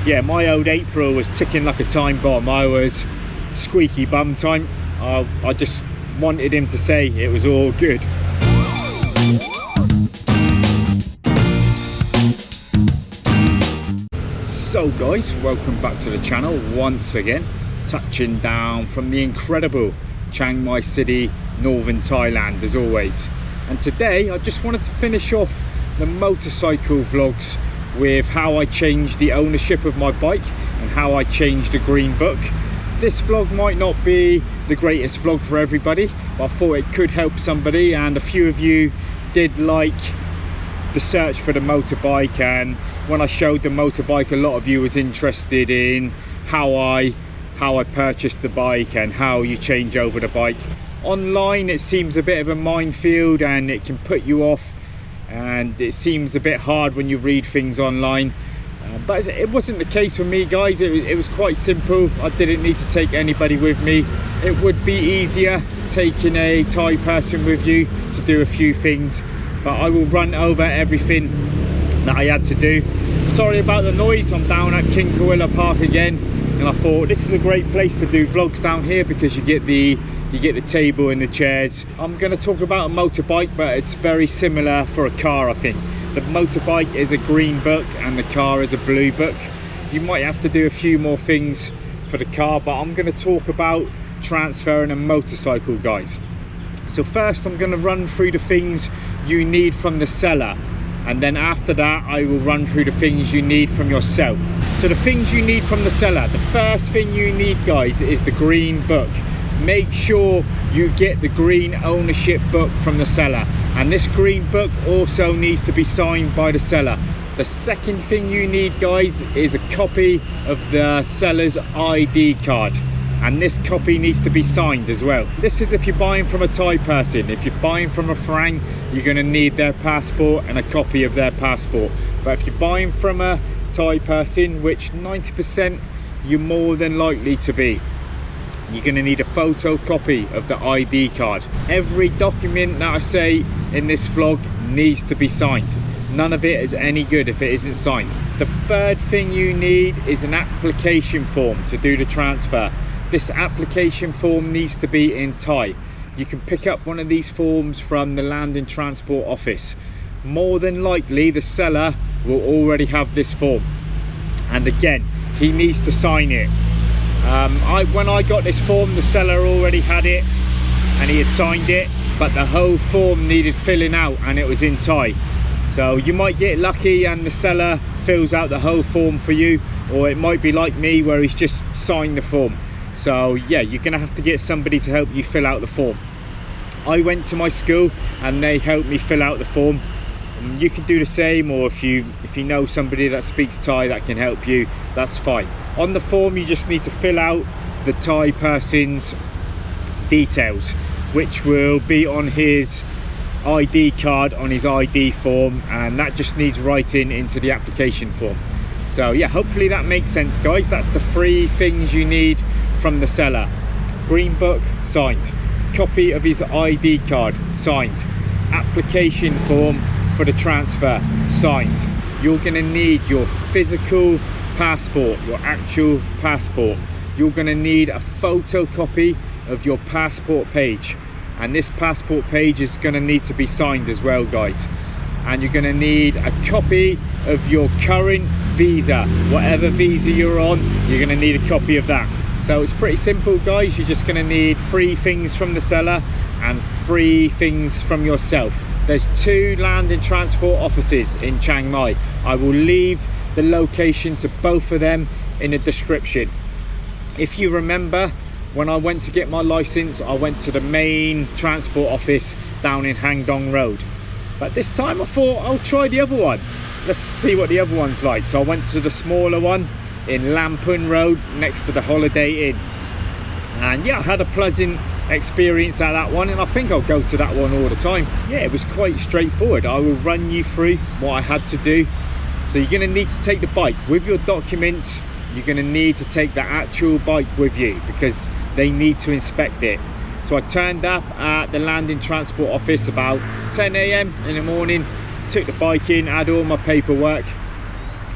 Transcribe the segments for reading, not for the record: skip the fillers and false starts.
yeah, my old April was ticking like a time bomb. I was squeaky bum time. I just wanted him to say it was all good. So guys, welcome back to the channel once again, touching down from the incredible Chiang Mai City, northern Thailand as always. And today I just wanted to finish off the motorcycle vlogs with how I changed the ownership of my bike and how I changed the green book. This vlog might not be the greatest vlog for everybody, but I thought it could help somebody, and a few of you did like the search for the motorbike, and when I showed the motorbike, a lot of you was interested in how I purchased the bike and how you change over the bike. Online it seems a bit of a minefield and it can put you off, and it seems a bit hard when you read things online, but it wasn't the case for me, guys. It was quite simple. I didn't need to take anybody with me. It would be easier taking a Thai person with you to do a few things, but I will run over everything that I had to do. Sorry about the noise. I'm down at King Kawilla Park again, and I thought this is a great place to do vlogs down here because you get the table and the chairs. I'm going to talk about a motorbike, but it's very similar for a car. I think the motorbike is a green book and the car is a blue book. You might have to do a few more things for the car, but I'm going to talk about transferring a motorcycle, guys. So first I'm going to run through the things you need from the seller, and then after that I will run through the things you need from yourself. So the things you need from the seller, the first thing you need, guys, is the green book. Make sure you get the green ownership book from the seller, and this green book also needs to be signed by the seller. The second thing you need, guys, is a copy of the seller's ID card, and this copy needs to be signed as well. This is if you're buying from a Thai person. If you're buying from a Frang, you're going to need their passport and a copy of their passport. But if you're buying from a Thai person, which 90% you're more than likely to be, you're going to need a photocopy of the ID card. Every document that I say in this vlog needs to be signed. None of it is any good if it isn't signed. The third thing you need is an application form to do the transfer. This application form needs to be in Thai. You can pick up one of these forms from the Land and Transport Office. More than likely the seller will already have this form, and again, he needs to sign it. When I got this form, the seller already had it and he had signed it, but the whole form needed filling out and it was in Thai. So you might get lucky and the seller fills out the whole form for you, or it might be like me where he's just signed the form. So yeah, you're gonna have to get somebody to help you fill out the form. I went to my school and they helped me fill out the form. You can do the same, or if you know somebody that speaks Thai that can help you, that's fine. On the form you just need to fill out the Thai person's details, which will be on his ID card, on his ID form, and that just needs writing into the application form. So yeah, hopefully that makes sense, guys. That's the three things you need from the seller. Green book, signed. Copy of his ID card, signed. Application form for the transfer, signed. You're going to need your physical passport, your actual passport. You're going to need a photocopy of your passport page, and this passport page is going to need to be signed as well, guys. And you're going to need a copy of your current visa. Whatever visa you're on, you're going to need a copy of that. So it's pretty simple, guys. You're just going to need 3 things from the seller and 3 things from yourself. There's 2 land and transport offices in Chiang Mai. I will leave the location to both of them in the description. If you remember, when I went to get my license, I went to the main transport office down in Hang Dong Road. But this time I thought I'll try the other one. Let's see what the other one's like. So I went to the smaller one in Lampun Road next to the Holiday Inn. And yeah, I had a pleasant experience at that one, and I think I'll go to that one all the time. Yeah, it was quite straightforward. I will run you through what I had to do. So you're going to need to take the bike with your documents. You're going to need to take the actual bike with you because they need to inspect it. So I turned up at the Land and Transport Office about 10 AM in the morning, took the bike in, had all my paperwork.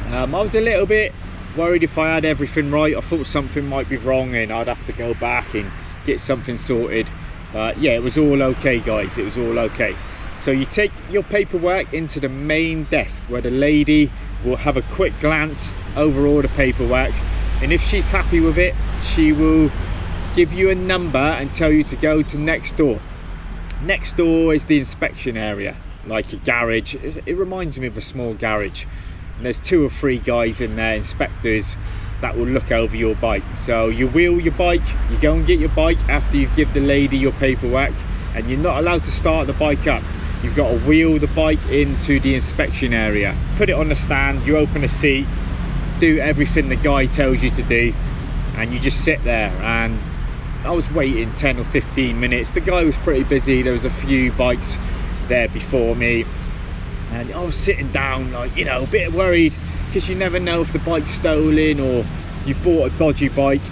I was a little bit worried if I had everything right. I thought something might be wrong and I'd have to go back and get something sorted. But yeah, it was all okay, guys. It was all okay. So you take your paperwork into the main desk where the lady will have a quick glance over all the paperwork, and if she's happy with it, she will give you a number and tell you to go to next door. Next door is the inspection area, like a garage. It reminds me of a small garage, and there's 2 or 3 guys in there, inspectors, that will look over your bike. So you wheel your bike, you go and get your bike after you've given the lady your paperwork, and you're not allowed to start the bike up. You've got to wheel the bike into the inspection area, put it on the stand, you open a seat, do everything the guy tells you to do, and you just sit there. And I was waiting 10 or 15 minutes. The guy was pretty busy. There was a few bikes there before me, and I was sitting down, like, you know, a bit worried, because you never know if the bike's stolen or you've bought a dodgy bike,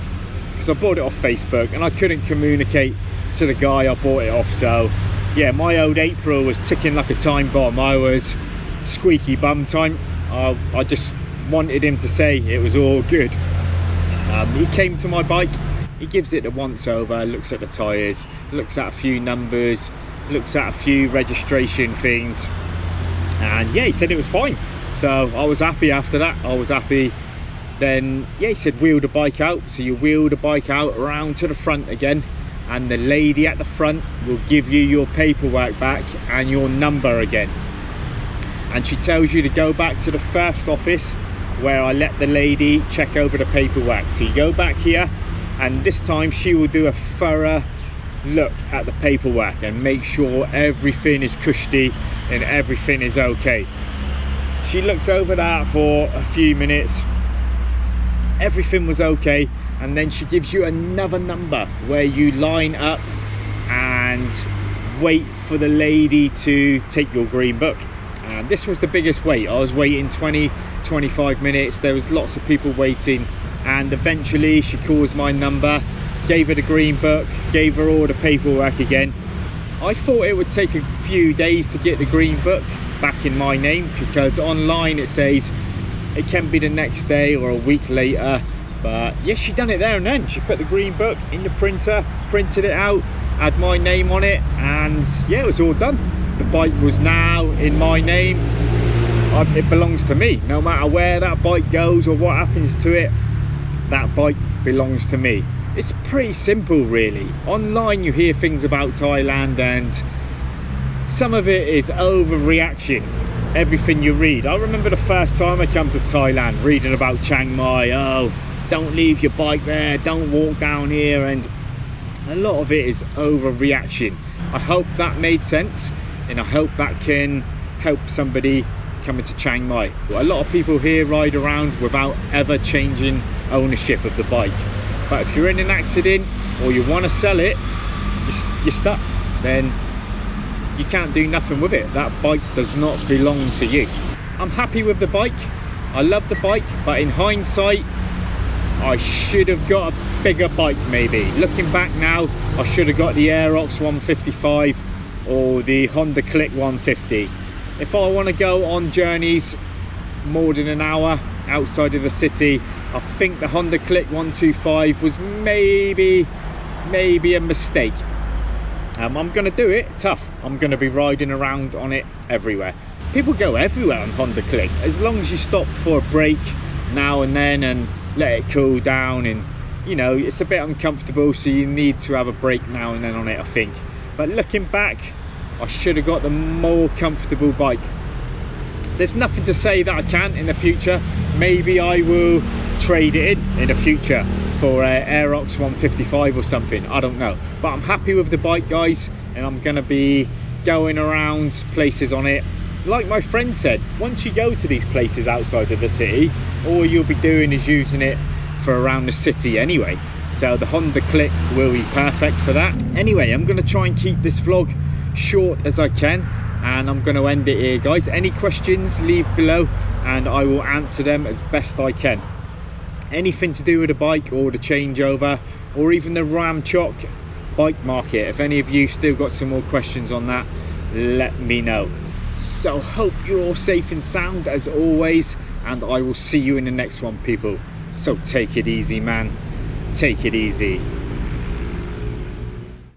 because I bought it off Facebook and I couldn't communicate to the guy I bought it off. So yeah, my old April was ticking like a time bomb. I was squeaky bum time. I just wanted him to say it was all good. He came to my bike, he gives it a once over, looks at the tyres, looks at a few numbers, looks at a few registration things, and yeah, he said it was fine. So I was happy after that. I was happy. Then yeah, he said wheel the bike out. So you wheel the bike out around to the front again, and the lady at the front will give you your paperwork back and your number again. And she tells you to go back to the first office where I let the lady check over the paperwork. So you go back here, and this time she will do a thorough look at the paperwork and make sure everything is cushy and everything is okay. She looks over that for a few minutes. Everything was okay, and then she gives you another number where you line up and wait for the lady to take your green book. And this was the biggest wait. I was waiting 20-25 minutes. There was lots of people waiting, and eventually she calls my number, gave her the green book, gave her all the paperwork again. I thought it would take a few days to get the green book back in my name, because online it says it can be the next day or a week later. But yes, she done it there and then. She put the green book in the printer, printed it out, had my name on it, and yeah, it was all done. The bike was now in my name. It belongs to me. No matter where that bike goes or what happens to it, that bike belongs to me. It's pretty simple, really. Online you hear things about Thailand, and some of it is overreaction. Everything you read. I remember the first time I come to Thailand, reading about Chiang Mai. Oh, don't leave your bike there, don't walk down here, and a lot of it is overreaction. I hope that made sense, and I hope that can help somebody coming to Chiang Mai. A lot of people here ride around without ever changing ownership of the bike. But if you're in an accident or you want to sell it, you're stuck. Then you can't do nothing with it. That bike does not belong to you. I'm happy with the bike. I love the bike, but in hindsight, I should have got a bigger bike maybe. Looking back now, I should have got the Aerox 155 or the Honda Click 150. If I want to go on journeys more than an hour outside of the city, I think the Honda Click 125 was maybe a mistake. I'm going to do it tough. I'm going to be riding around on it everywhere. People go everywhere on Honda Click, as long as you stop for a break now and then and let it cool down. And you know, it's a bit uncomfortable, so you need to have a break now and then on it, I think. But looking back, I should have got the more comfortable bike. There's nothing to say that I can't in the future. Maybe I will trade it in the future for an Aerox 155 or something. I don't know. But I'm happy with the bike, guys, and I'm going to be going around places on it. Like my friend said, once you go to these places outside of the city, all you'll be doing is using it for around the city anyway. So the Honda Click will be perfect for that. Anyway, I'm going to try and keep this vlog short as I can, and I'm going to end it here, guys. Any questions, leave below and I will answer them as best I can. Anything to do with the bike or the changeover or even the Ram Chock bike market, if any of you still got some more questions on that, let me know. So hope you're all safe and sound as always, and I will see you in the next one, people. So take it easy, man. Take it easy.